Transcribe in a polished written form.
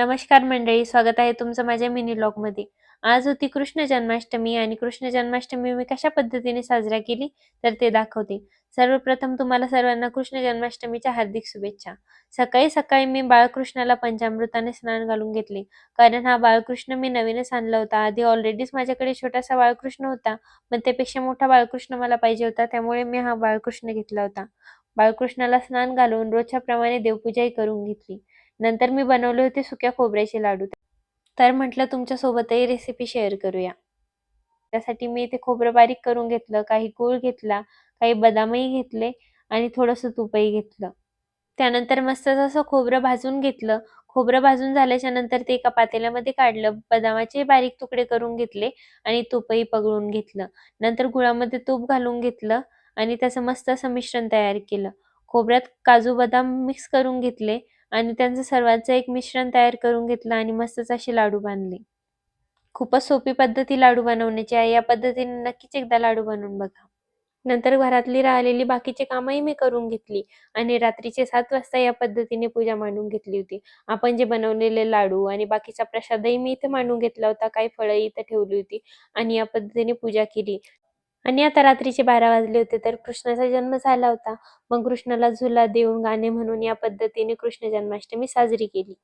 नमस्कार मंडळी, स्वागत आहे तुमचं माझ्या मिनी व्लॉगमध्ये. आज होती कृष्ण जन्माष्टमी आणि कृष्ण जन्माष्टमी मी कशा पद्धतीने साजरा केली तर ते दाखवते. सर्वप्रथम तुम्हाला सर्वांना कृष्ण जन्माष्टमीच्या हार्दिक शुभेच्छा. सकाळी सकाळी मी बाळकृष्णाला पंचामृताने स्नान घालून घेतले, कारण हा बाळकृष्ण मी नवीनच आणला होता. आधी ऑलरेडीच माझ्याकडे छोटासा बाळकृष्ण होता, पण त्यापेक्षा मोठा बाळकृष्ण मला पाहिजे होता, त्यामुळे मी हा बाळकृष्ण घेतला होता. बाळकृष्णाला स्नान घालून रोजच्या प्रमाणे देवपूजाही करून घेतली. नंतर मी बनवले होते सुक्या खोबऱ्याचे लाडू. तर म्हटलं तुमच्यासोबतही रेसिपी शेअर करूया. त्यासाठी मी इथे खोबरं बारीक करून घेतलं, काही गूळ घेतला, काही बदामही घेतले आणि थोडंसं तूपही घेतलं. त्यानंतर मस्त असं खोबरं भाजून घेतलं. खोबरं भाजून झाल्याच्या नंतर ते एका पातेल्यामध्ये काढलं. बदामाचे बारीक तुकडे करून घेतले आणि तूपही पगळून घेतलं. नंतर गुळामध्ये तूप घालून घेतलं आणि त्याचं मस्त असं मिश्रण तयार केलं. खोबऱ्यात काजू बदाम मिक्स करून घेतले आणि त्यांचं सर्वांचं एक मिश्रण तयार करून घेतलं आणि मस्तच असे लाडू बांधले. खूपच सोपी पद्धती लाडू बनवण्याची आहे. या पद्धतीने नक्कीच एकदा लाडू बनवून बघा. नंतर घरातली राहिलेली बाकीची कामंही मी करून घेतली आणि रात्रीचे 7 वाजता या पद्धतीने पूजा मांडून घेतली होती. आपण जे बनवलेले लाडू आणि बाकीचा प्रसादही मी इथे मांडून घेतला होता. काही फळंही इथे ठेवली होती आणि या पद्धतीने पूजा केली. आणि आता रात्रीचे 12 वाजले होते, तर कृष्णाचा जन्म झाला होता. मग कृष्णाला झुला देऊन गाणे म्हणून या पद्धतीने कृष्ण जन्माष्टमी साजरी केली.